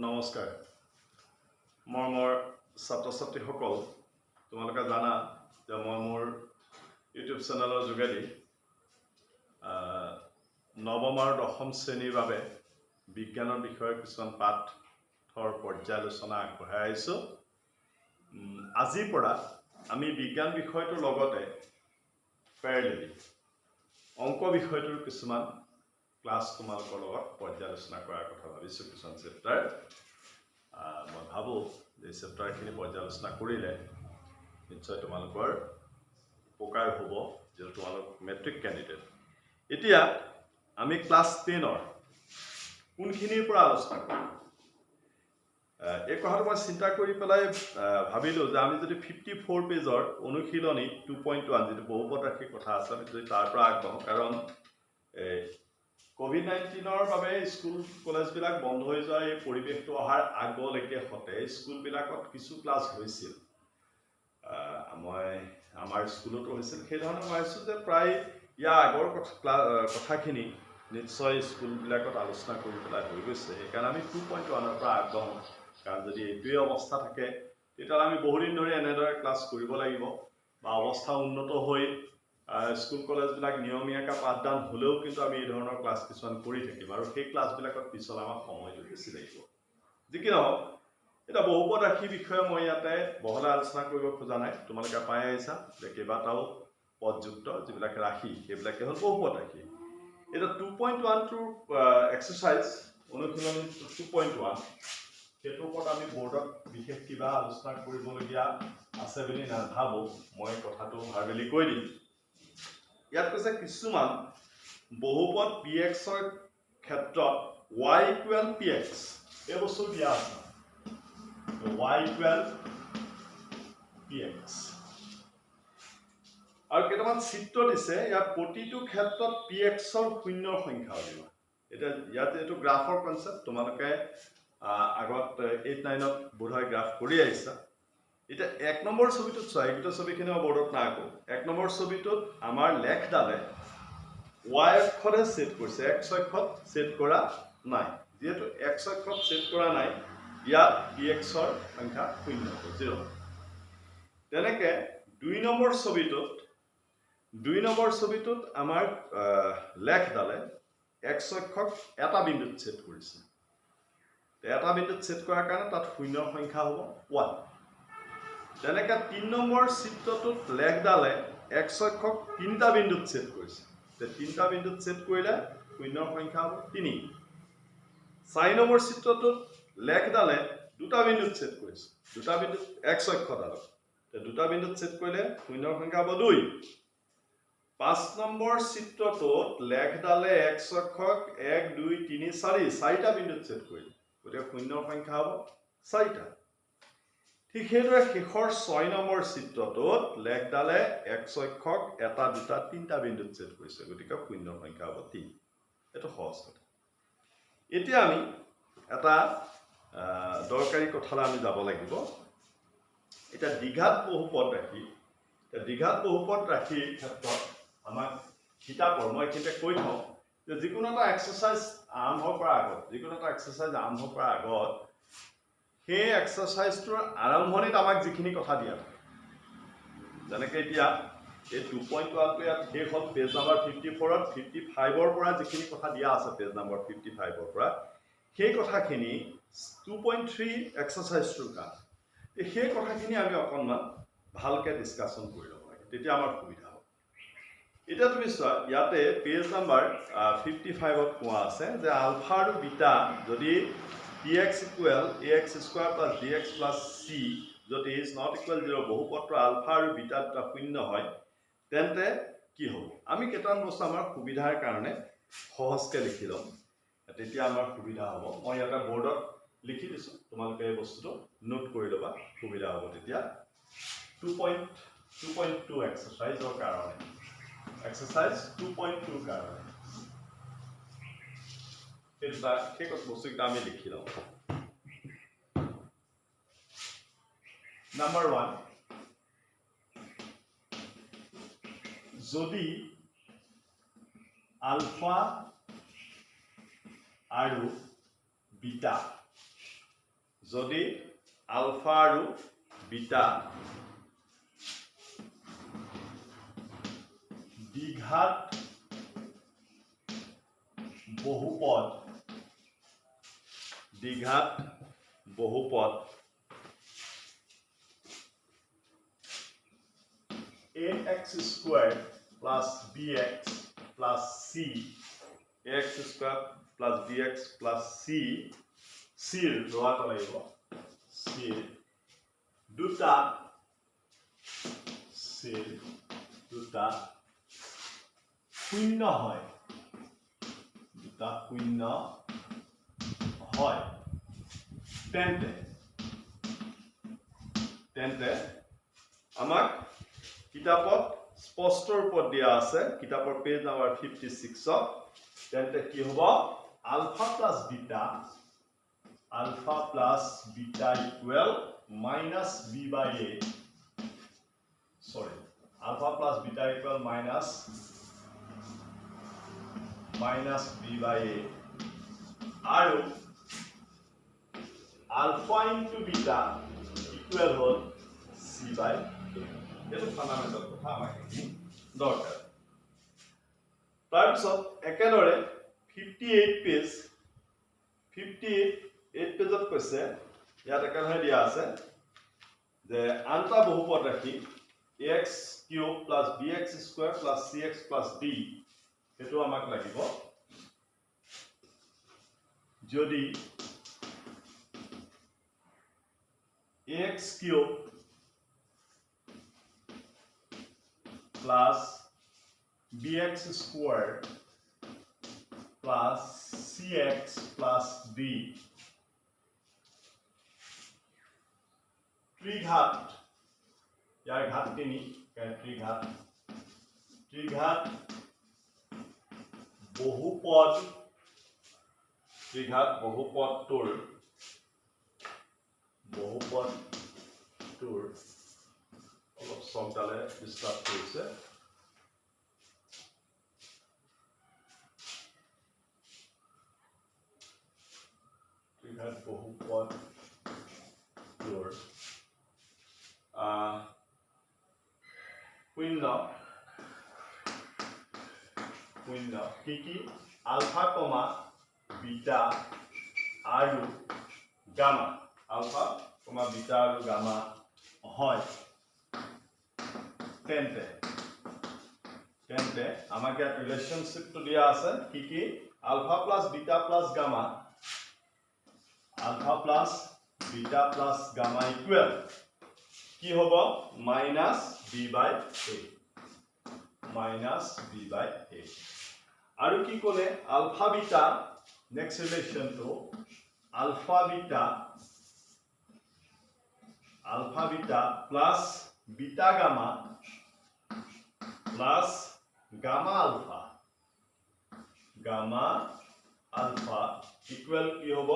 নমস্কাৰ মোৰ ছাত্ৰ ছাত্ৰীসকল তোমালোকে জানা যে মই মোৰ ইউটিউব চেনেলৰ যোগেদি নৱম আৰু দশম শ্ৰেণীৰ বাবে বিজ্ঞানৰ বিষয়ে কিছুমান পাঠৰ পৰ্যালোচনা আগবঢ়াই আহিছোঁ। আজিৰ পৰা আমি বিজ্ঞান বিষয়টোৰ লগতে পেৰেলেলি অংক বিষয়টোৰ কিছুমান ক্লাছ তোমালোকৰ লগত পৰ্যালোচনা কৰাৰ কথা ভাবিছোঁ। কিছুমান চেপ্টাৰ মই ভাবোঁ যে চেপ্টাৰখিনি পৰ্যালোচনা কৰিলে নিশ্চয় তোমালোকৰ উপকাৰ হ'ব, যিহেতু তোমালোক মেট্ৰিক কেণ্ডিডেট। এতিয়া আমি ক্লাছ 10ৰ কোনখিনিৰ পৰা আলোচনা কৰিম এই কথাটো মই চিন্তা কৰি পেলাই ভাবিলোঁ যে আমি যদি 54 পেজৰ অনুশীলনী 2.1 যিটো বহুপদ ৰাশিৰ কথা আছে আমি যদি তাৰ পৰা আগবাঢ়োঁ, কাৰণ COVID-19ৰ বাবে স্কুল কলেজবিলাক বন্ধ হৈ যোৱা এই পৰিৱেশটো অহাৰ আগলৈকে হতে স্কুলবিলাকত কিছু ক্লাছ হৈছিল। আমাৰ স্কুলতো হৈছিল। সেইধৰণে মই ভাবিছোঁ যে প্ৰায় ইয়াৰ আগৰ কথাখিনি নিশ্চয় স্কুলবিলাকত আলোচনা কৰি পেলাই হৈ গৈছে। সেইকাৰণে আমি 2.1ৰ পৰা আগবাঢ়োঁ, কাৰণ যদি এইটোৱে অৱস্থা থাকে তেতিয়াহ'লে আমি বহুদিন ধৰি এনেদৰে ক্লাছ কৰিব লাগিব, বা অৱস্থা উন্নত হৈ স্কুল কলেজবিলাক নিয়মীয়াকৈ পাঠদান হ'লেও কিন্তু আমি এই ধৰণৰ ক্লাছ কিছুমান কৰি থাকিম, আৰু সেই ক্লাছবিলাকত পিছলৈ আমাৰ সময়টো বেছি লাগিব। যি কি নহওক, এতিয়া বহুপদ ৰাশিৰ বিষয়ে মই ইয়াতে বহলাই আলোচনা কৰিব খোজা নাই। তোমালোকে পাই আহিছা যে কেইবাটাও পদযুক্ত যিবিলাক ৰাশি সেইবিলাকে হ'ল বহুপদ ৰাশি। এতিয়া 2.1টোৰ এক্সাৰচাইজ অনুশীলনী 2.1 সেইটোৰ ওপৰত আমি বৰ্ডত বিশেষ কিবা আলোচনা কৰিবলগীয়া আছে বুলি নাভাবোঁ। মই কথাটো ভাৰ্বেলি কৈ দিম। ইয়াত কৈছে কিছুমান বহুপদ pxৰ ক্ষেত্ৰত y = px এই বস্তু দিয়া আছে, y = px, আৰু কেইটামান চিত্ৰ দিছে। ইয়াত প্ৰতিটো ক্ষেত্ৰত pxৰ শূন্যৰ সংখ্যা উলিওৱা। এতিয়া ইয়াত এইটো গ্ৰাফৰ কনচেপ্ট, তোমালোকে আগত 8-9ত বোধহয় গ্ৰাফ কৰি আহিছা। এতিয়া 1 নম্বৰ ছবিটোত চোৱা, এই দুটা ছবিখিনি মই বৰ্ডত নাকো। 1 নম্বৰ ছবিটোত আমাৰ লেখডালে y অক্ষৰে ছেট কৰিছে, x অক্ষত ছেট কৰা নাই। যেহেতু x অক্ষত ছেট কৰা নাই, ইয়াত pxৰ সংখ্যা 0। তেনেকে 2 নম্বৰ ছবিটোত আমাৰ লেখডালে x অক্ষক এটা বিন্দুত ছেট কৰিছে। এটা বিন্দুত ছেট কৰাৰ কাৰণে তাত শূন্যৰ সংখ্যা হ'ব 1। তেনেকে 3 নম্বৰ চিত্ৰটোত লেখডালে x অক্ষক 3টা বিন্দুত ছেট কৰিছে। 3টা বিন্দুত ছেট কৰিলে শূন্যৰ সংখ্যা হ'ব 3। 4 নম্বৰ চিত্ৰটোত লেখডালে 2টা বিন্দুত ছেট কৰিছে, 2টা বিন্দুত x অক্ষডালত 2টা বিন্দুত ছেট কৰিলে শূন্যৰ সংখ্যা হ'ব 2। 5 নম্বৰ চিত্ৰটোত লেখডালে x অক্ষক 1 2 3 4 4টা বিন্দুত ছেট কৰিলে, গতিকে শূন্যৰ সংখ্যা হ'ব 4টা। ঠিক সেইদৰে শেষৰ 6 নম্বৰ চিত্ৰটোত লেখডালে x অক্ষক 1 2 3টা বিন্দুত ছেট কৰিছে, গতিকে শূন্যৰ সংখ্যা হ'ব 3। এইটো সহজ কথা। এতিয়া আমি এটা দৰকাৰী কথালৈ আমি যাব লাগিব। এতিয়া দ্বিঘাত বহুপদ ৰাশিৰ ক্ষেত্ৰত আমাক কিতাপৰ মই এইখিনিতে কৈ থওঁ যে যিকোনো এটা এক্সাৰচাইজ আৰম্ভ কৰাৰ আগত সেই এক্সাৰচাইজটোৰ আৰম্ভণিত আমাক যিখিনি কথা দিয়া থাকে, যেনেকৈ এতিয়া এই 2.1টো ইয়াত শেষ হ'ল পেজ নাম্বাৰ 54ত 55ৰ পৰা যিখিনি কথা দিয়া আছে পেজ নাম্বাৰ 55ৰ পৰা, সেই কথাখিনি 2.3 এক্সাৰচাইজটোৰ কাৰণে সেই কথাখিনি আমি অকণমান ভালকৈ ডিছকাশ্যন কৰি ল'ব লাগে, তেতিয়া আমাৰ সুবিধা হ'ব। এতিয়া তুমি চোৱা, ইয়াতে পেজ নাম্বাৰ 55ত কোৱা আছে যে আলফা আৰু বিটা যদি px = ax² + bx + c যদি is not equal 0 বহুপদটো আলফা আৰু বিটা দুটা শূন্য হয়, তেন্তে কি হ'ব? আমি কেইটামান বস্তু আমাৰ সুবিধাৰ কাৰণে সহজকৈ লিখি ল'ম, তেতিয়া আমাৰ সুবিধা হ'ব। মই ইয়াতে বৰ্ডত লিখি দিছোঁ, তোমালোকে এই বস্তুটো নোট কৰি ল'বা, সুবিধা হ'ব তেতিয়া। 2.2 এক্সাৰচাইজৰ কাৰণে, এক্সাৰচাইজ 2.2 কাৰণে সেই বস্তুকেইটা আমি লিখি লওঁ। নাম্বাৰ 1, যদি আলফা আৰু বিটা যদি আলফা আৰু বিটা দ্বিঘাত বহুপদ ax squared plus bx plus c ax squared plus bx plus c c লোৱাটো লাগিব c দুটা শূন্য হয় দুটা শূন্য হয় তেন্তে আমাক কিতাপত স্পষ্ট ৰূপত দিয়া আছে কিতাপৰ পেজ নাম্বাৰ 56 তেন্তে কি হ'ব alpha plus beta equal minus b by a sorry alpha plus beta equal minus b by a আৰু alpha into beta equal হ'ল c by a এইটো ফান্ডামেন্টাল কথা আমাক দৰকাৰ তাৰপিছত একেদৰে 58 পেজত কৈছে ইয়াত একেদৰে দিয়া আছে যে আনটা বহুপদ ৰাখি ax cube plus bx square plus cx plus d এটো আমাক লাগিব যদি ax cube plus bx square plus cx plus d ত্রিঘাত ইয়াৰ ঘাত তিনি ত্ৰিঘাত বহুপদটোৰ অলপ সংদালে ডিসটাৰ্ব কৰিছে ত্ৰিঘাত বহুপদটোৰ শূন্য কি আলফা কমা বিটা আৰু গামা হয় তেন্তে আমাক ইয়াত ৰিলেশনশিপটো দিয়া আছে কি alpha plus beta plus gamma equal কি হ'ব minus b by a আৰু কি ক'লে আলফা বিটা নেক্সট ৰিলেশনটো alpha beta plus beta gamma plus gamma alpha equal কি হ'ব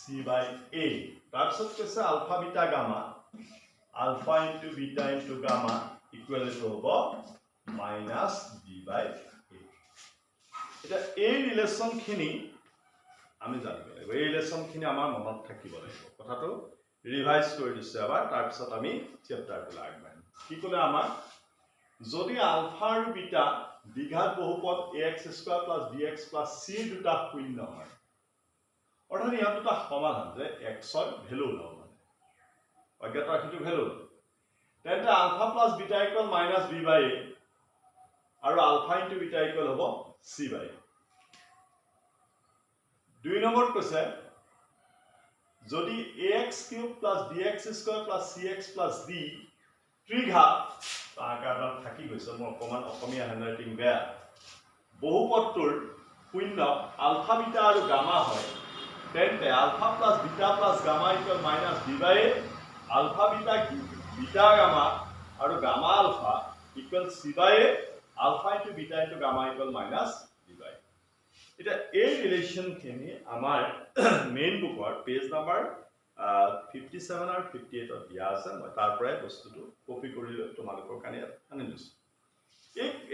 c by a তাৰপিছত কৈছে alpha beta gamma alpha into beta into gamma equal to হ'ব minus b by a এটা এই ৰিলেশনখিনি আমি জানিব লাগিব এই ৰিলেশনখিনি আমাৰ মনত থাকিব লাগিব কথাটো ৰিভাইজ কৰি দিছো এবাৰ তাৰপিছত আমি চেপ্টাৰটো আগবাঢ়িম কি ক'লে আমাক যদি আলফা আৰু বিটা দ্বিঘাত বহুপদ ax square plus bx plus c দুটা শূন্য হয় অৰ্থাৎ ইয়াত দুটা সমাধান যে x ৰ ভ্যালু লও মানে অজ্ঞাত ৰাখিটো ভ্যালু তেন্তে alpha plus beta equal minus b by a আৰু আলফা ইনটু বিটা ইকুৱেল হ'ব c by a দুই নম্বৰ কৈছে যদি ax cube plus bx square plus cx plus d ত্রিঘাত আকাৰত থাকি গৈছে মোৰ অকমান অসমীয়া হ্যান্ডৰাইটিং বেয়া বহুপদটোৰ শূন্য আলফা বিটা আৰু গামা হয় তেন্তে alpha plus beta plus gamma equal minus b by a alpha beta gamma আৰু gamma alpha equal c by a alpha into beta into gamma equal minus b by a এটা এই ৰিলেশনখিনি আমাৰ main বুকৰ page number 57 আৰু 58 দিয়া আছে মই তাৰ পৰাই বস্তুটো কপি কৰি লৈ তোমালোকৰ কাৰণে আনি লৈছো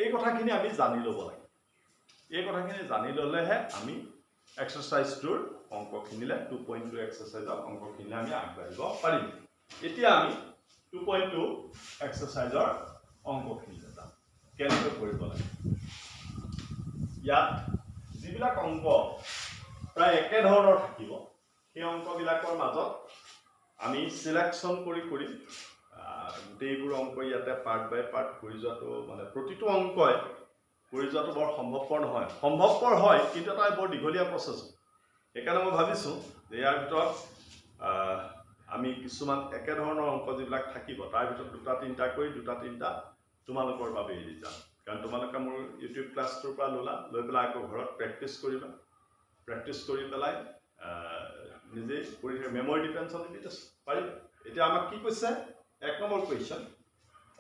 এই কথাখিনি আমি জানি ল'ব লাগে এই কথাখিনি জানি ল'লেহে আমি এক্সাৰসাইজটোৰ অংকখিনিলে 2.2 এক্সাৰসাইজৰ অংকখিনিলে আমি আগবাঢ়িব পাৰিম এতিয়া আমি 2.2 এক্সাৰসাইজৰ অংকখিনিলে যাম কেনেকৈ কৰিব লাগে ইয়াত যিবিলাক অংক প্ৰায় একে ধৰণৰ থাকিব সেই অংকবিলাকৰ মাজত আমি সিলেকশন কৰি গোটেইবোৰ অংক ইয়াতে পাৰ্ট বাই পাৰ্ট কৰি যোৱাটো মানে প্ৰতিটো অংকই কৰি যোৱাটো বৰ সম্ভৱপৰ হয় কিন্তু এটা বৰ দীঘলীয়া প্ৰচেছ সেইকাৰণে মই ভাবিছোঁ যে ইয়াৰ ভিতৰত আমি কিছুমান একে ধৰণৰ অংক যিবিলাক থাকিব তাৰ ভিতৰত দুটা তিনিটা কৰি দুটা তিনিটা তোমালোকৰ বাবে এৰি যাম কাৰণ তোমালোকে মোৰ ইউটিউব ক্লাছটোৰ পৰা লৈ পেলাই আকৌ ঘৰত প্ৰেক্টিছ কৰিবা প্ৰেক্টিছ কৰি পেলাই নিজে কৰি মেমৰি ডিফেন্সত পাৰিবা এতিয়া আমাক কি কৈছে এক নম্বৰ কুৱেশ্যন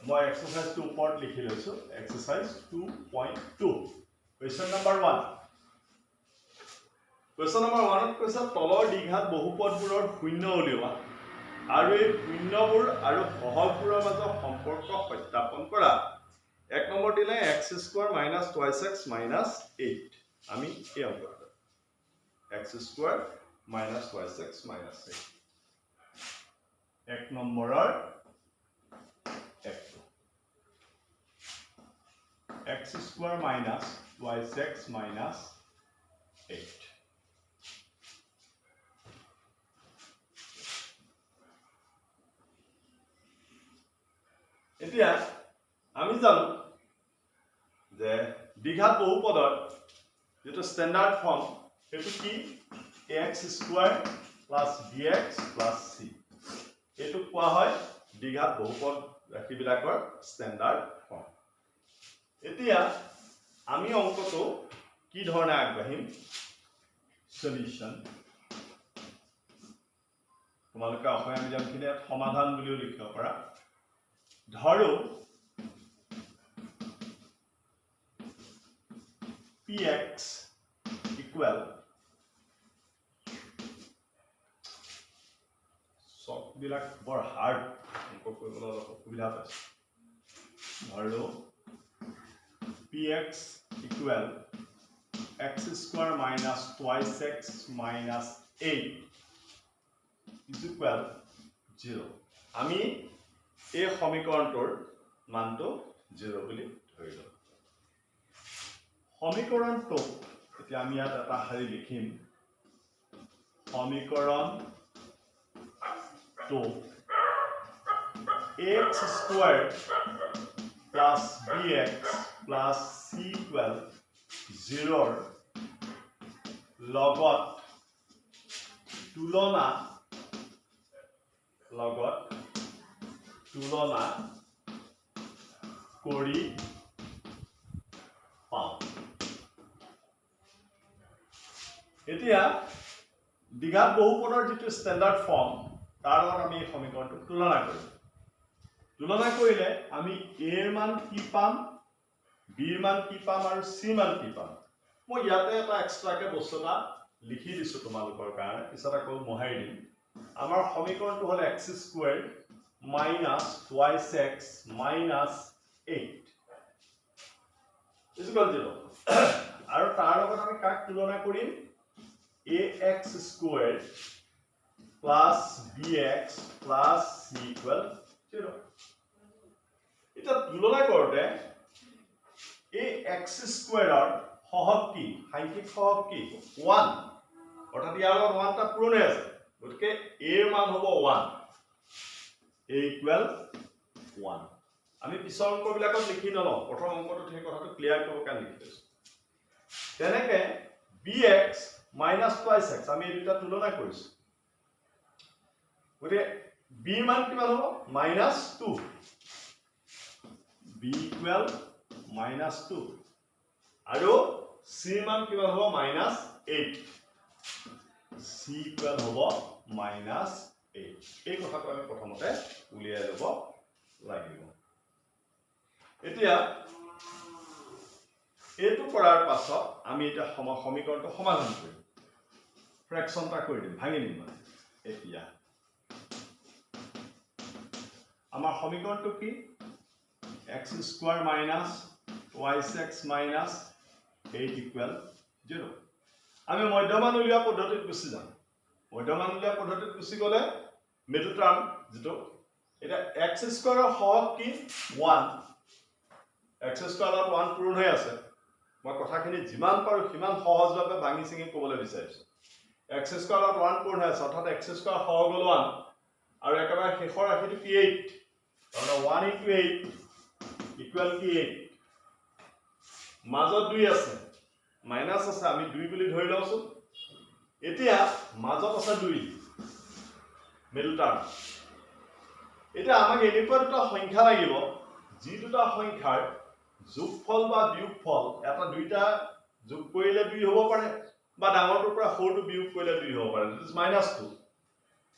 মই এক্সাৰসাইজটো ওপৰত লিখি লৈছোঁ exercise 2.2 question number 1 question number 1ত কৈছে তলৰ দ্বিঘাত বহুপদবোৰৰ শূন্য উলিওৱা আৰু এই শূন্যবোৰ আৰু সহগবোৰৰ মাজৰ সম্পৰ্ক সত্যাপন কৰা এক নম্বৰ দিলে x² - 2x - 8 আমি এই অংকটো x² - 2x - 8 এক নম্বৰৰ x² - 2x - 8 এতিয়া আমি জানো যে দ্বিঘাত বহুপদৰ যেটো স্ট্যান্ডাৰ্ড ফৰ্ম এটো কি ax² + bx + c এটো কোৱা হয় দ্বিঘাত বহুপদ ৰাশিবিলাকৰ স্ট্যান্ডাৰ্ড ফৰ্ম এতিয়া আমি অংকটো কি ধৰণে আগবাঢ়িম সলিউশন তোমালোকে অসমীয়া মিডিয়ামখিনিত সমাধান বুলিও লিখিব পাৰা ধৰো px equal বিলাক বৰ হাৰ্ড অংক কৰিবলৈ অলপ অসুবিধা পাইছে ধৰো px equal x² - 2x - 8 is equal 0 আমি এই সমীকৰণটোৰ মানটো 0 বুলি ধৰিলো সমীকৰণটো এতিয়া আমি ইয়াত এটা হাৰি লিখিম সমীকৰণ to x² plus bx plus c equal 0 লগত তুলনা কৰি পাওঁ এতিয়া দ্বিঘাত বহুপদৰ যেটো স্ট্যান্ডাৰ্ড ফৰ্ম তাৰ লগত আমি সমীকৰণটো তুলনা কৰিম তুলনা কৰিলে আমি a ৰ মান কি পাম b ৰ মান কি পাম আৰু c মান কি পাম মই ইয়াতে এটা এক্সট্ৰাকে বস্তু এটা লিখি দিছো তোমালোকৰ কাৰণে পিছত আকৌ মহাই দিম আমাৰ সমীকৰণটো হ'ল x² - 2x - 8 is equal 0 আৰু তাৰ লগত আমি কাক তুলনা কৰিম ax² plus bx plus c equal 0 এটা তুলনা কৰোতে এই x² ৰ সহগ কি সাংখ্যিক সহগ কি 1 অৰ্থাৎ ইয়াৰ লগত 1 টা পূৰণ হৈ আছে গতিকে a ৰ মান হ'ব 1 a equal 1 আমি পিছৰ অংকবিলাকত লিখি নলওঁ প্ৰথম অংকটো ঠিক কথাটো ক্লিয়াৰ কৰিব কাৰণে লিখি লৈছো তেনেকে bx - 2x আমি এই দুটা তুলনা কৰিছো গতিকে b মান কিমান হ'ব -2 b equal -2 আৰু c মান কিমান হ'ব -8 c equal হ'ব -8 এই কথাটো আমি প্ৰথমতে উলিয়াই ল'ব লাগিব এতিয়া এইটো কৰাৰ পাছত আমি এটা সমীকৰণটো সমাধান কৰিম ফ্ৰেকশনটা কৰি দিম ভাঙি দিম এতিয়া আমাৰ সমীকৰণটো কি x² - 2x - 8 equal 0 আমি মধ্যমান উলিওৱা পদ্ধতিত গুচি যাম মধ্যমান উলিওৱা পদ্ধতিত গুচি গলে মিডল টাৰ্ম যেটো এটা x স্কয়াৰৰ হক কি 1 x স্কয়াৰত 1 পূৰণ হৈ আছে মই কথাখিনি যিমান পাৰো সিমান সহজভাৱে ভাঙি চিঙি ক'বলৈ বিচাৰিছো x স্কয়াৰত 1 পূৰণ হৈ আছে অৰ্থাৎ x স্কয়াৰ হক গল 1 আৰু একেবাৰে শেষৰ ৰাশিটো কি 8 কাৰণ 1 * 8 ইকুৱেল কি 8 মাজত 2 আছে মাইনাস আছে আমি 2 বুলি ধৰি লওছো এতিয়া মাজত আছে 2 মিডল টাৰ্ম এটা আমাক এনেকুৱা দুটা সংখ্যা লাগিব যি দুটা সংখ্যাৰ যোগফল বা বিয়োগফল এটা দুইটা যোগ কৰিলে 2 হ'ব পাৰে বা ডাঙৰটোৰ পৰা সৰুটো বিয়োগ কৰিলে 2 হ'ব পাৰে দিস -2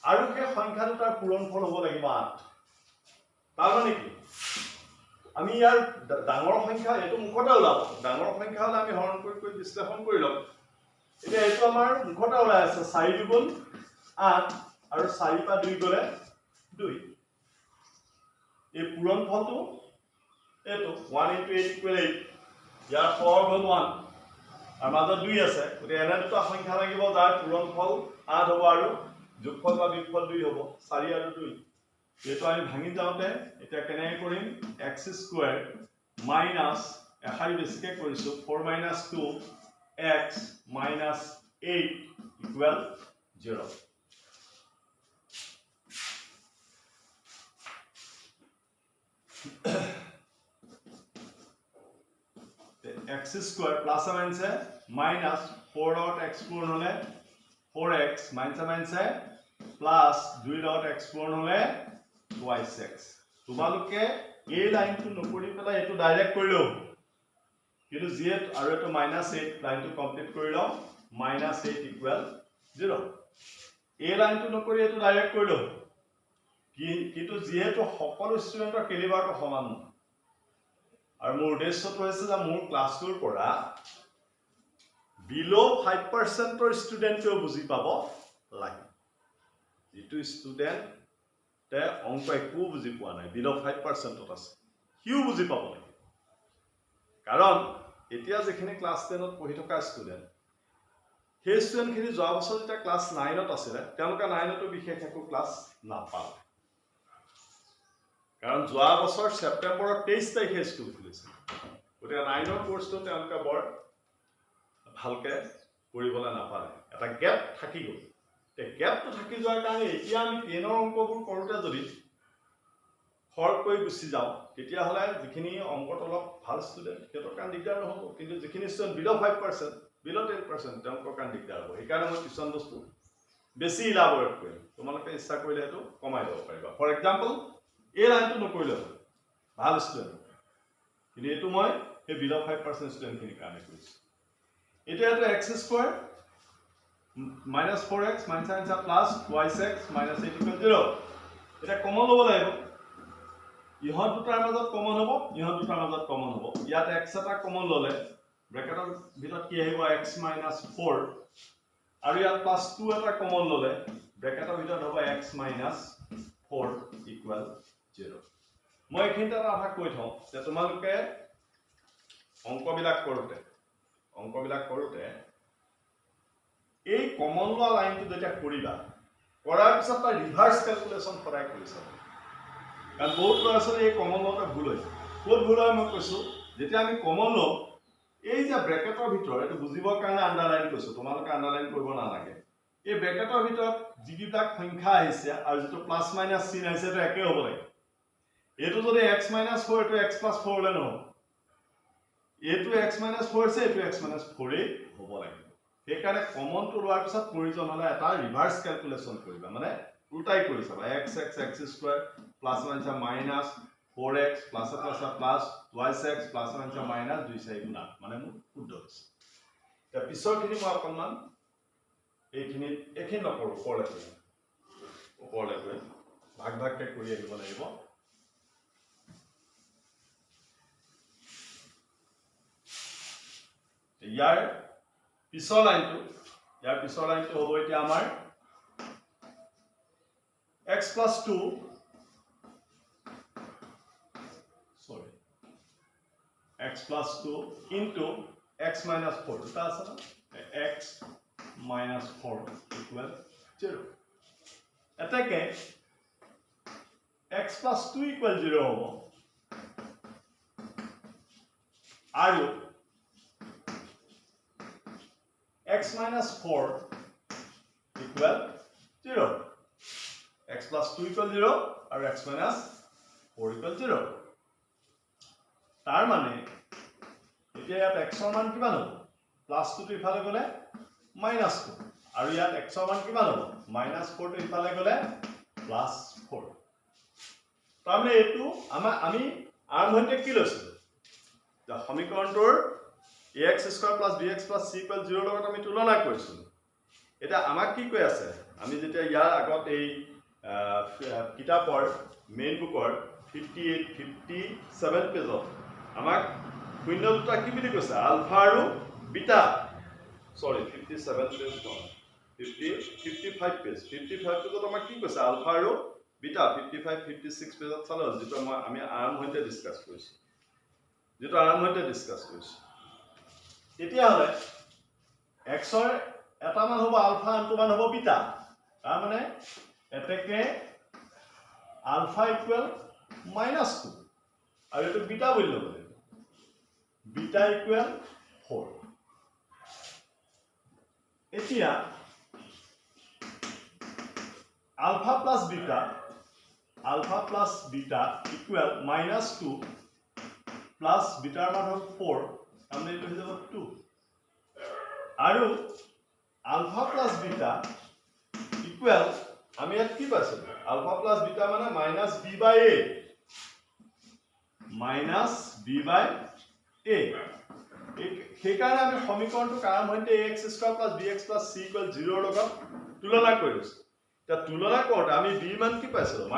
আৰু সেই সংখ্যা দুটাৰ পূৰণফল হ'ব লাগিব 8 তাৰ মানে কি আমি ইয়াৰ ডাঙৰ সংখ্যা এটো মুখতে ওলাব ডাঙৰ সংখ্যা হলে আমি হৰণ কৰি বিশ্লেষণ কৰি লম এতিয়া এটো আমাৰ মুখতে ওলাই আছে 4 * 8 আৰু 4 পা 2 গলে 2 এই পূৰণফলটো এটো 1 * 8 = 8 ইয়াৰ হৰ হল 1 আৰু মাজত 2 আছে গতে এনে দুটা সংখ্যা লাগিব যাৰ পূৰণফল 8 হ'ব আৰু যোগফল বা বিয়োগফল 2 হ'ব 4 আৰু 2 এটো আমি ভাঙি যাওতে এটা কেনে কৰিম x² মাইনাস এখাৰি বেছিকে কৰিছো 4 - 2 x - 8 = 0 x² plus minus minus 4 dot x পূৰণ হলে 4x minus plus 2 dot x পূৰণ হলে twice x তোমালোকে এই লাইনটো নকৰি পেলাই এটো ডাইৰেক্ট কৰিলো কিন্তু z আৰু এটো -8 লাইনটো কমপ্লিট কৰি লও -8 = 0 এই লাইনটো নকৰি এটো ডাইৰেক্ট কৰিলো কিন্তু যেহেতু সকলো ষ্টুডেন্টৰ কেলিবাৰটো সমান আৰু মোৰ উদ্দেশ্যটো হৈছে যে মোৰ ক্লাছটোৰ পৰা বিলো 5% ৰ ষ্টুডেন্টও বুজি পাব লাগে যেটো ষ্টুডেন্ট তে অংক একো বুজি পোৱা নাই বিলো 5% ত আছে কিউ বুজি পাব লাগে কাৰণ এতিয়া যেখিনি ক্লাছ 10 ত পঢ়ি থকা ষ্টুডেন্ট সেই ষ্টুডেন্টখিনি যোৱা বছৰ যেতিয়া ক্লাছ 9 ত আছিল তেওঁলোকে 9 তো বিশেষ একো ক্লাছ নাপাল কাৰণ যোৱা বছৰ সেপ্টেম্বৰৰ 23 তাৰিখে স্কুল খুলিছিল গতে 9 ৰ কোৰ্সটো তেওঁলোকে বৰ ভালকে কৰিবলৈ নাপালে এটা গ্যাপ থাকি গল তে গ্যাপটো থাকি যোৱাৰ কাৰণে এতিয়া আমি 10 ৰ অংকবোৰ কৰোতে যদি হৰ কৰি গুছি যাও তেতিয়া হলে যিখিনি অংকত অলপ ভাল ষ্টুডেন্ট হেতৰ কান দিগদাৰ নহব কিন্তু যিখিনি ষ্টুডেন্ট বিলো 5% বিলো 10% তেওঁলোকৰ কান দিগদাৰ হ'ব সেইকাৰণে মই কিছুমান বস্তু বেছি ইলাবৰেট কৰিম তোমালোকে ইচ্ছা কৰিলে এটো কমাই দিব পাৰিবা ফৰ এক্সাম্পল এই লাইনটো নকৰিলে ভাল ষ্টুডেন্ট কিন্তু এটো মই এই বিলো 5% ষ্টুডেন্ট খিনি কাৰণে কৰিছো এটা এটো x² -4x - plus twice x - 8 = 0 এটা কমন লব লাগিব ইহত দুটাৰ মাজত কমন হ'ব ইহত দুটাৰ মাজত কমন হ'ব ইয়াত x এটা কমন ললে ব্ৰেকেটৰ ভিতৰত কি আহিব x - 4 আৰু ইয়াত +2 এটা কমন ললে ব্ৰেকেটৰ ভিতৰত হ'ব x - 4 = 0 মই এখিনটা কথা কৈ থওঁ যে তোমালোকে অংকবিলাক কৰোতে এই কমন লোৱা লাইনটো যেতিয়া কৰিবা কৰাৰ পিছত তাৰ ৰিভাৰ্স ক্যালকুলেশন সদায় কৰিছা কাৰণ বহুত ল'ৰা-ছোৱালী এই কমন লোৱাটো ভুল হয় ক'ত ভুল হয় মই কৈছো যেতিয়া আমি কমন লওঁ এই যে ব্ৰেকেটৰ ভিতৰত এটো বুজিবৰ কাৰণে আন্ডাৰলাইন কৈছো তোমালোকে আন্ডাৰলাইন কৰিব নালাগে এই ব্ৰেকেটৰ ভিতৰত যিবিলাক সংখ্যা আহিছে আৰু যেটো প্লাস মাইনাস চিন আহিছে এটো একে হ'ব লাগে এটো যদি x - 4 এটো x + 4 লে নহয় এটো x - 4 আছে এটো x - 4 এ হ'ব লাগে সেইকাৰণে কমনটো লোৱাৰ পিছত প্ৰয়োজন হলে এটা ৰিভাৰ্স ক্যালকুলেশন কৰিবা মানে উল্টাই কৰি চাবা x plus minus 4x plus twice x plus minus 2 4 গুণ 8 মানে মোৰ শুদ্ধ হৈছে তাৰ পিছৰখিনি মই অকমান এইখিনি নকৰো ওপৰলৈ ভাগ ভাগকে কৰি আহিব লাগিব ইয়াৰ পিছৰ লাইনটো হ'ব এতিয়া আমাৰ x + 2 x + 2 into x - 4 দুটা আছে না x minus 4 equal 0. এটাকে x plus 2 equal 0 হ'ব আৰু x minus 4 equal 0. X plus 2 equal 0 আৰু x minus 4 equal 0. তাৰ মানে এতিয়া ইয়াত x ৰ মান কিমান হ'ব প্লাস 2 টো ইফালে গলে minus 2 আৰু ইয়াত x ৰ মান কিমান হ'ব minus 4 টো ইফালে গলে plus 4. তাৰ মানে এটো আমি আৰম্ভণিতে কি লৈছো যে সমীকৰণটোৰ ax square plus bx plus c equal 0 লগত আমি তুলনা কৰিছো এটা আমাক কি কৈ আছে আমি যেতিয়া ইয়াৰ আগত এই কিতাপৰ মেইন বুকৰ 58 57 পেজত আমাক শূন্য দুটা কি বুলি কৈছে আলফা আৰু বিটা সৰি 57 পেজ নহয় 55 পেজ 55 পেজত আমাক কি কৈছে আলফা আৰু বিটা 55 56 পেজত চালো যেটো আমি আৰম্ভণিতে ডিসকাস কৰিছো এতিয়া হলে x ৰ এটা মান হ'ব আলফা আনটো মান হ'ব বিটা তাৰ মানে এটাকে আলফা ইকুৱেল -2 আৰু এটো বিটা বুলি ল'ব লাগিব বিটা ইকুৱেল 4 এতিয়া alpha plus beta equal -2 plus বিটাৰ মান হ'ল 4 আমি এইটো হৈ যাব 2 আৰু আলফা প্লাস বিটা ইকুৱেল আমি ইয়াত কি পাইছো আলফা প্লাস বিটা মানে -b/a সেইকাৰণে আমি সমীকৰণটো আৰম্ভণিতে ax square plus bx plus c equal 0 ৰ লগত তুলনা কৰিছো তা তুলনা কৰোঁতে আমি b মান কি পাইছো -2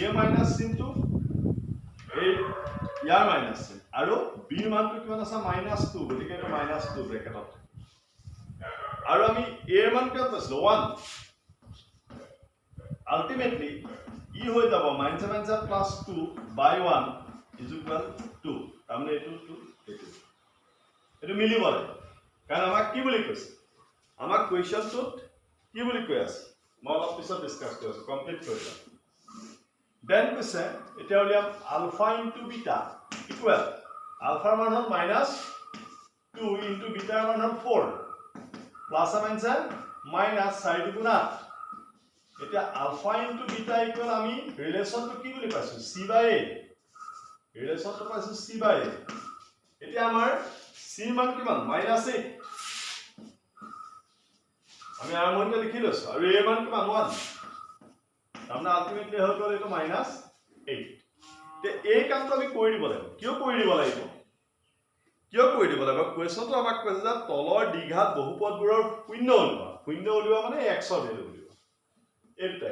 a মাইনাস চিনটো এই ইয়াৰ মাইনাস চিন আৰু b মানটো কিমান আছে -2 গতিকে এটা -2 ব্ৰেকেটত আৰু আমি a ৰ মান কিমান পাইছো 1 আলটিমেটলি ই হৈ যাব -7 plus 2 by 1 is equal 2 তাৰমানে এইটো মিলিব লাগে কাৰণ আমাক কি বুলি কৈছে আমাক কোৱেশ্চনটোত কি বুলি কৈ আছে মই অলপ পিছত ডিসকাস কৰিছো কমপ্লিট কৰিছো দেন কৈছে এতিয়া উলিয়াম আলফা ইনটু বিটা ইকুৱেল আলফাৰ মান হ'ল -2 ইনটু বিটাৰ মান হ'ল 4 প্লাস আনছে মাইনাস 4 গুণ 8 এতিয়া আলফা ইনটু বিটা ইকুৱেল আমি ৰিলেশনটো কি বুলি পাইছো c/a ৰিলেশনটো পাইছো c/a এতিয়া আমাৰ c মান কিমান -8 আমি আৰম্ভণিতে লিখি লৈছো আৰু a মান কিমান 1 তাৰমানে আলটিমেটলি হৈ গ'ল এইটো -8 তে এই কামটো আমি কৰি দিব লাগিব কিয় কৰি দিব লাগিব কোৱেশ্চনটো আমাক কৈছে যে তলৰ দ্বিঘাত বহুপদবোৰৰ শূন্য উলিওৱা মানে x ৰ ভ্যালু উলিওৱা এইটা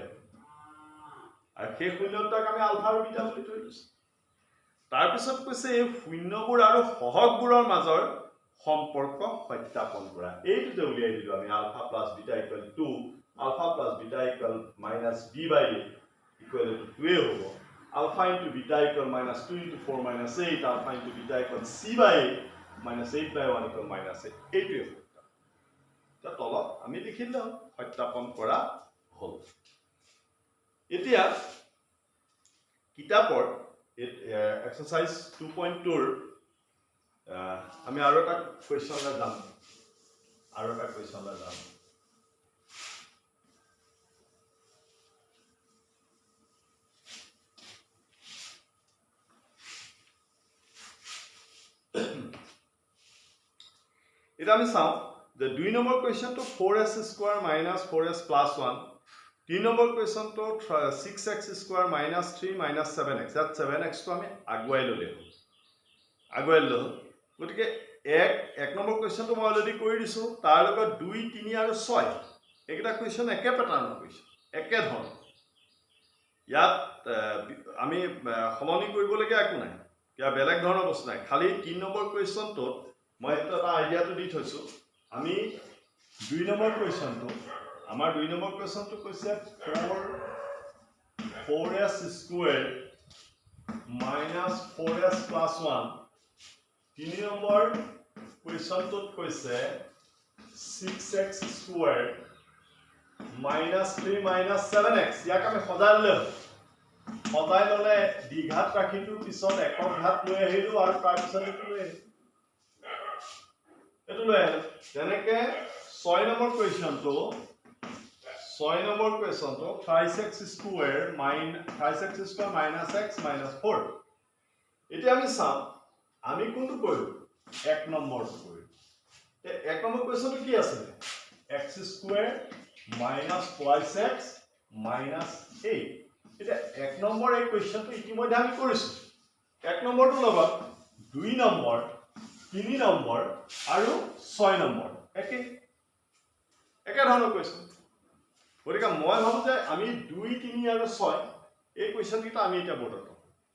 আৰু সেই শূন্যটাক আমি আলফা আৰু বিটা বুলি ধৰি লৈছো তাৰ পিছত কৈছে এই শূন্যবোৰ আৰু সহগবোৰৰ মাজৰ সম্পৰ্ক সত্যাপন কৰা এইটো যে উলিয়াই দিলো আমি alpha plus beta equal 2 alpha plus beta equal -b/a equal to 2 হ'ব alpha into beta equal -2 into 4 -8 alpha into beta equal c/a -8/1 equal -8 এইটোৱে তা তলত আমি লিখিলো সত্যাপন কৰা হল এতিয়া কিতাপৰ এক্সাৰসাইজ 2.2 ৰ আমি আৰু এটা কোৱেশ্চনলৈ যাম এটা আমি চাও যে 2 নম্বৰ কোৱেশ্চনটো 4s স্কয়াৰ - 4s + 1 3 নম্বৰ কোৱেশ্চনটো 6x square - 3 - 7x that 7x টো আমি আগুৱাই ললো গতিকে এক নম্বৰ কোৱেশ্চনটো মই অলৰেডি কৰি দিছো তাৰ লগত 2 3 আৰু 6 এইটা কোৱেশ্চন একে প্যাটাৰ্নৰ কোৱেশ্চন একে ধৰণৰ ইয়াত আমি সলনি কৰিবলগীয়া একো নাই কিয়া বেলেগ ধৰণৰ বস্তু নাই খালি 3 নম্বৰ কোৱেশ্চনটো মই এটা আইডিয়াটো দি থৈছো আমি 2 নম্বৰ কোৱেশ্চনটো আমাৰ 2 নম্বৰ কোৱেশ্চনটো কৈছে 4s স্কয়াৰ - 4s + 1 3 নম্বৰ কোৱেশ্চনটোত কৈছে 6x squared minus 3 minus 7x ইয়াক আমি সজাই ললে দ্বিঘাত ৰাখিটো পিছত একক ঘাত লৈ আহিলো আৰু তাৰ পিছত এইটো লৈ আহিলো তেনেকে 6 number কুৱেশ্যনটো 5x squared minus x minus 4 এতিয়া আমি চাম আমি কোনটো কৰিম 1 নম্বৰটো কৰিম 1 নম্বৰ কুৱেশ্যনটো কি আছিল x squared minus twice x minus 8 এটা 1 নম্বৰ এই কুৱেশ্যনটো ইতিমধ্যে আমি কৰিছো 1 নম্বৰটো লগত 2 নম্বৰ 3 নম্বৰ আৰু 6 নম্বৰ একে ধৰণৰ কুৱেশ্যন গতিকে মই ভাবো যে আমি 2 3 আৰু 6 এই কুৱেশ্যনটো আমি এটা বৰ্ডত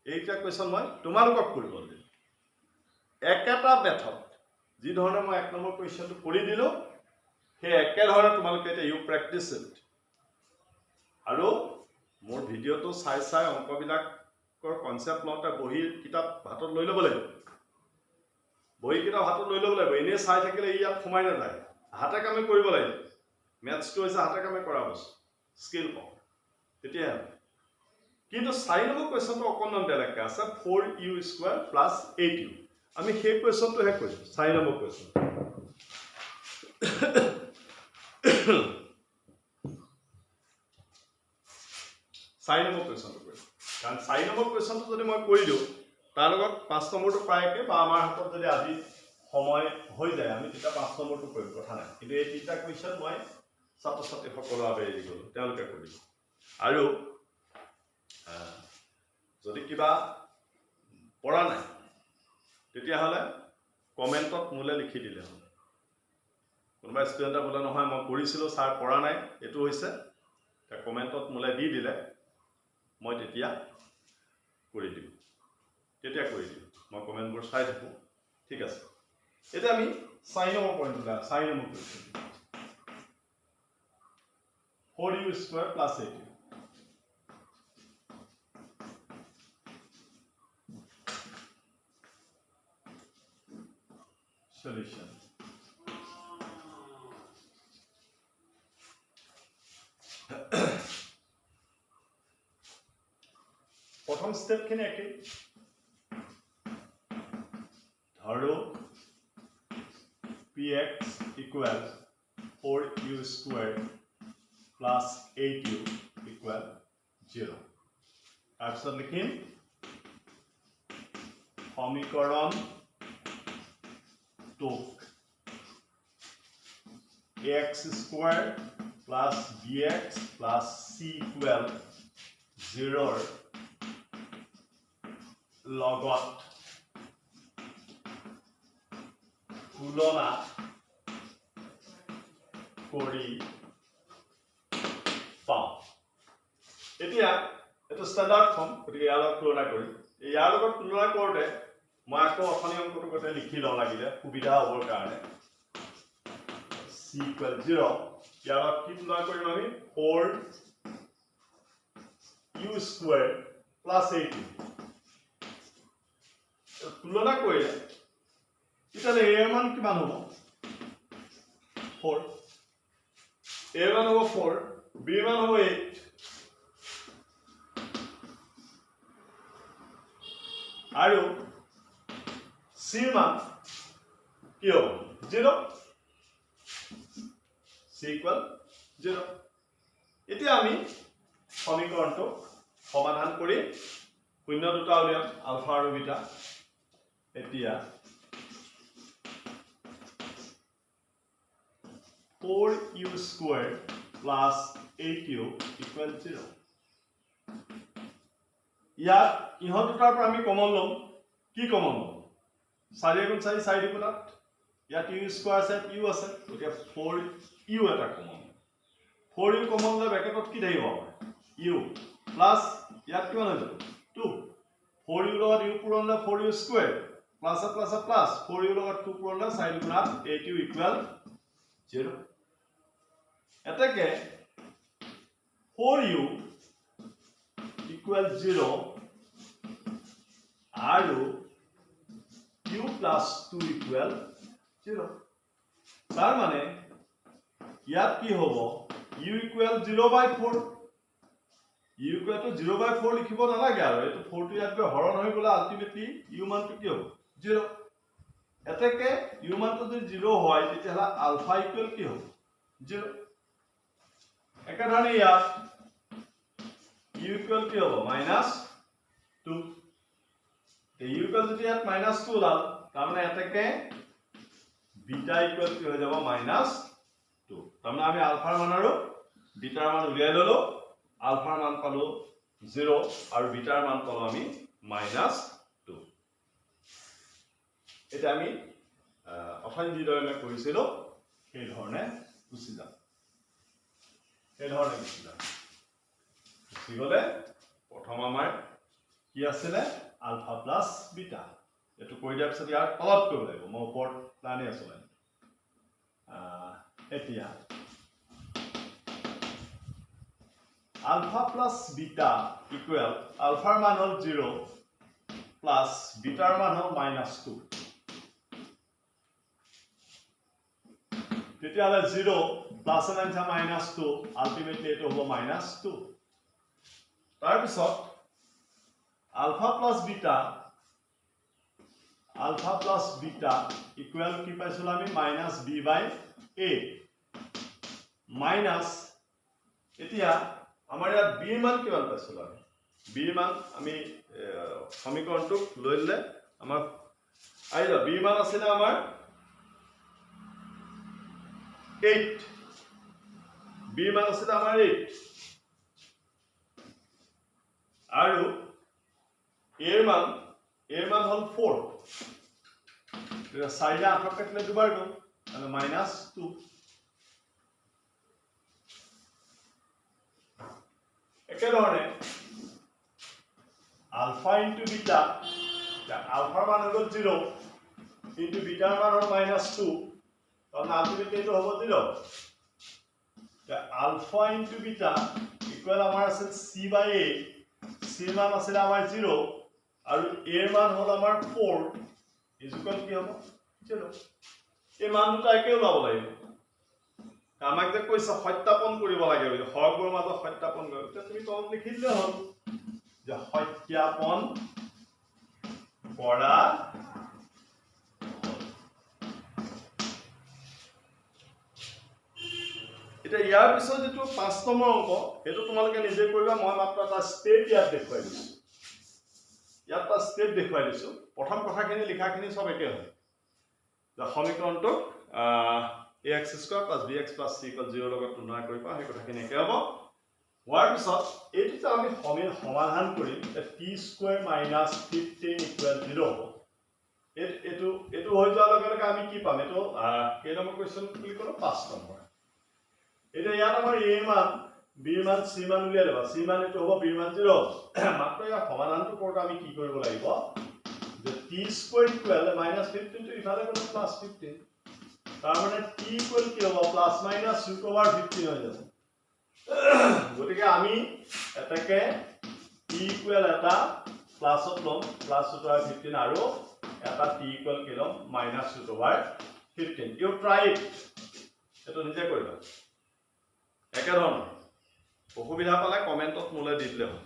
এইটা কুৱেশ্যন মই তোমালোকক কৰিব দিম একেটা মেথড যি ধৰণে মই 1 নম্বৰ কুৱেশ্যনটো কৰি দিলো সেই একে ধৰণে তোমালোকে এটা ইউ প্ৰেক্টিস ইট আৰু মোৰ ভিডিওটো চাই অংকবিলাকৰ কনসেপ্ট লওঁতে বহি কিতাপ হাতত লৈ ল'ব লাগিব এনে চাই থাকিলে ইয়াত সোমাই নাযায় হাতে কামে কৰিব লাগিব ম্যাথছটো হৈছে হাতে কামে কৰা বস্তু স্কিল পাওঁ তেতিয়া কিন্তু 4 নম্বৰ কুৱেশ্যনটো অকণমান বেলেগকৈ আছে 4u square plus 8u আমি সেই কুৱেশ্যনটোহে কৰিম 4 নম্বৰ কুৱেশ্যন 4 নম্বৰ কুৱেশ্যনটো কৰিম কাৰণ 4 নম্বৰ কুৱেশ্যনটো যদি মই কৰি দিওঁ তাৰ লগত 5 নম্বৰটো প্ৰায়কে বা আমাৰ হাতত যদি আজি সময় হৈ যায় আমি তেতিয়া 5 নম্বৰটো কৰিম কথা নাই কিন্তু এই তিনিটা কুৱেশ্যন মই ছাত্ৰ ছাত্ৰী সকলৰ বাবে এৰি গ'লো তেওঁলোকে কৰিব আৰু যদি কিবা পঢ়া নাই তেতিয়াহ'লে কমেণ্টত মোলৈ লিখি দিলে হ'ল কোনোবা ষ্টুডেণ্টে বোলে নহয় মই কৰিছিলোঁ ছাৰ পঢ়া নাই এইটো হৈছে কমেণ্টত মোলৈ দি দিলে মই তেতিয়া কৰি দিম মই কমেণ্টবোৰ চাই থাকোঁ ঠিক আছে এতিয়া আমি 4 নম্বৰ পইণ্টটো 4 number question 4u square plus 8u solution প্ৰথম স্টেপখিনি একেই ধৰো px equals 4u squared plus 8u equal 0 তাৰপিছত লিখিম সমীকৰণ ax squared plus bx plus c equal 0 লগত তুলনা কৰি পাওঁ এতিয়া এটা স্ট্যান্ডাৰ্ড ফৰ্ম গতিকে ইয়াৰ লগত তুলনা কৰি ইয়াৰ লগত তুলনা কৰোঁতে মই আকৌ অথনি অংকটো গোটেই লিখি লওঁ লাগিলে সুবিধা হ'বৰ কাৰণে c equal 0 ইয়াৰ লগত কি তুলনা কৰিম আমি 4u squared plus 8u তুলনা কৰিলে তেতিয়াহ'লে a মান কিমান হ'ব 4 a মান হ'ব 4 b মান হ'ব 8 আৰু c মান কি হ'ব 0 c equal 0 এতিয়া আমি সমীকৰণটো সমাধান কৰি শূন্য দুটা উলিয়াম আলফা আৰু বিটা এতিয়া 4u squared plus 8u equal 0 ইয়াত ইহত দুটাৰ পৰা আমি কমন লম কি কমন লম 4 গুণ 4 4 গুণ 8 ইয়াত u স্কয়াৰ আছে u আছে গতিকে 4u এটা কমন 4u কমন লৈ ব্ৰেকেটত কি থাকিব u প্লাস ইয়াত কিমান হৈ যাব 2 4u লগত u পূৰণ লৈ 4u square plus plus plus 4u লগত 2 পূৰণ লৈ 4 গুণ 8 8u ইকুৱেল 0 এটাকে 4u equal 0 আৰু u plus 2 equal 0 তাৰ মানে ইয়াত কি হ'ব u equal 0/4 u equal to 0/4 লিখিব নালাগে আৰু এটো 4 টো ইয়াত গৈ হৰণ হৈ গলে আলটিমেটলি u মানটো কি হ'ব 0 এতেকে u মানটো যদি 0 হয় তেতিয়াহলে আলফা ইকুৱেল কি হ'ব 0 একেধৰণে ইয়াত u ইকুৱেল কি হ'ব -2 তে u ইকুৱেল যদি ইয়াত -2 ওলাল তাৰমানে এতেকে বিটা ইকুৱেল কি হৈ যাব -2 তাৰমানে আমি আলফাৰ মান আৰু বিটাৰ মান উলিয়াই ললো আলফাৰ মান পালো 0 আৰু বিটাৰ মান পালো আমি -2 এটা আমি অফাইন দি ধৰণে কৰিছিলো এই ধৰণে গুচি যাম গলে প্ৰথম আমাৰ কি আছিলে আলফা প্লাস বিটা এটো কৰি দিয়াৰ পিছত ইয়াৰ তলত কৰিব লাগিব মই ওপৰত প্লানে আছো এতিয়া আলফা প্লাস বিটা ইকুৱেল আলফাৰ মান হল 0 প্লাস বিটাৰ মান হল -2 তেতিয়াহলে 0 প্লাস আনছা -2 আলটিমেটলি এটো হ'ব -2 তাৰ পিছত আলফা প্লাস বিটা ইকুৱেল কি পাইছিলো আমি -b/a মাইনাস এতিয়া আমাৰ ইয়াত b মান কিমান পাইছিলো আমি b মান আমি সমীকৰণটোক লৈ ললে আমাৰ আইলা b মান আছিল আমাৰ 8 b মান আছিল আমাৰ 8 আৰু a মান হল 4 এটা 4 8 কাটলে দুবাৰ গল মানে -2 একেধৰণে আলফা ইনটু বিটা আলফাৰ মান হল 0 ইনটু বিটাৰ মান হল -2 তাহলে আলটিমেটলি এটো হ'ব 0 আলফা ইনটু বিটা ইকুৱেল আমাৰ আছে c/a c মান আছে আমাৰ 0 আৰু a মান হল আমাৰ 4 ইকুৱেল কি হ'ব 0 এই মান দুটা একে ওলাব লাগিব আমাক যে কৈছে সত্যাপন কৰিব লাগে বুলি হৰবোৰ মাজত সত্যাপন কৰিব তে তুমি তলত লিখি দিলে হ'ল যে সত্যাপন কৰা এটা ইয়াৰ পিছত যেটো 5 নম্বৰ অংক এটো তোমালোকে নিজে কৰিবা মই মাত্ৰ এটা স্টেপ ইয়াত দেখুৱাই দিছো ইয়াত এটা স্টেপ দেখুৱাই দিছো প্ৰথম কথাখিনি লিখাখিনি সব একে হয় যে সমীকৰণটো ax² + bx + c = 0 লগত তুলনা কৰিবা সেই কথাখিনি একে হ'ব হোৱাৰ পিছত এইটো আমি সমাধান কৰিম t² - 15 = 0 হ'ব এটো হৈ যোৱাৰ লগে লগে আমি কি পাম এটো কেই নম্বৰ কোৱেশ্চন ক্লিক কৰোঁ 5 নম্বৰ এটা ইয়াত আমাৰ a মান b মান c মান উলিয়াই লবা c মান এটো হ'ব b মান 0 মাত্ৰ ইয়াৰ সমাধানটো কৰোঁতে আমি কি কৰিব লাগিব যে t² = -15 টো ইফালে গলে +15 তাৰ মানে t ইকুৱেল কি হ'ব +-√15 হৈ যাব গতিকে আমি এটাকে t ইকুৱেল এটা প্লাসত লম +√15 আৰু এটা t ইকুৱেল কি লম -√15 ইউ ট্ৰাই ইট এটো নিজে কৰিবা একে ধৰণৰ অসুবিধা পালে কমেন্টত মোলে দি দিলে হ'ল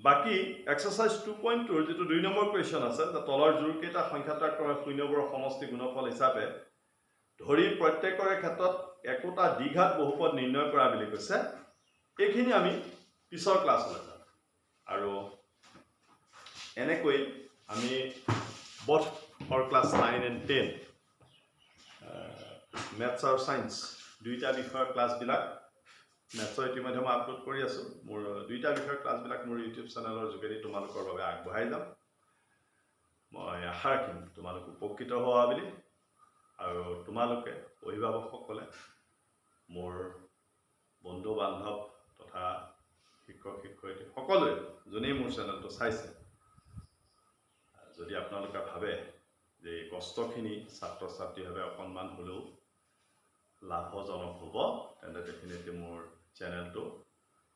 বাকি এক্সাৰসাইজ 2.2 ৰ যেটো 2 নম্বৰ কোৱেশ্চন আছে যে তলৰ জোৰ কেইটা সংখ্যাটাৰ ক্ৰমে শূন্যবোৰ সমষ্টি গুণফল হিচাপে ধৰি প্ৰত্যেকৰে ক্ষেত্ৰত একোটা দ্বিঘাত বহুপদ নিৰ্ণয় কৰা বুলি কৈছে এইখিনি আমি পিছৰ ক্লাছলৈ যাম আৰু এনেকৈ আমি both for class 9 and 10 maths আৰু science দুইটা বিষয়ৰ ক্লাছ বিলাক মেথছৰ ইতিমধ্যে মই আপলোড কৰি আছো মোৰ দুইটা বিষয়ৰ ক্লাছ বিলাক মোৰ ইউটিউব চেনেলৰ যোগেদি তোমালোকৰ বাবে আগবঢ়াই যাম মই আশা ৰাখিম তোমালোক উপকৃত হোৱা বুলি আৰু তোমালোকে অভিভাৱকসকলে মোৰ বন্ধু বান্ধৱ তথা শিক্ষক শিক্ষয়িত্ৰী সকলোৱে যোনে মোৰ চেনেলটো চাইছে যদি আপোনালোকে ভাবে যে এই কষ্টখিনি ছাত্ৰ ছাত্ৰীভাৱে অকণমান হলেও লাভজনক হ'ব তেন্তে ডেফিনেটলি মোৰ চেনেলটো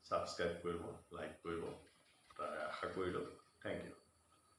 সাবস্ক্ৰাইব কৰিব লাইক কৰিব তাৰ আশা কৰিলো থ্যাংক ইউ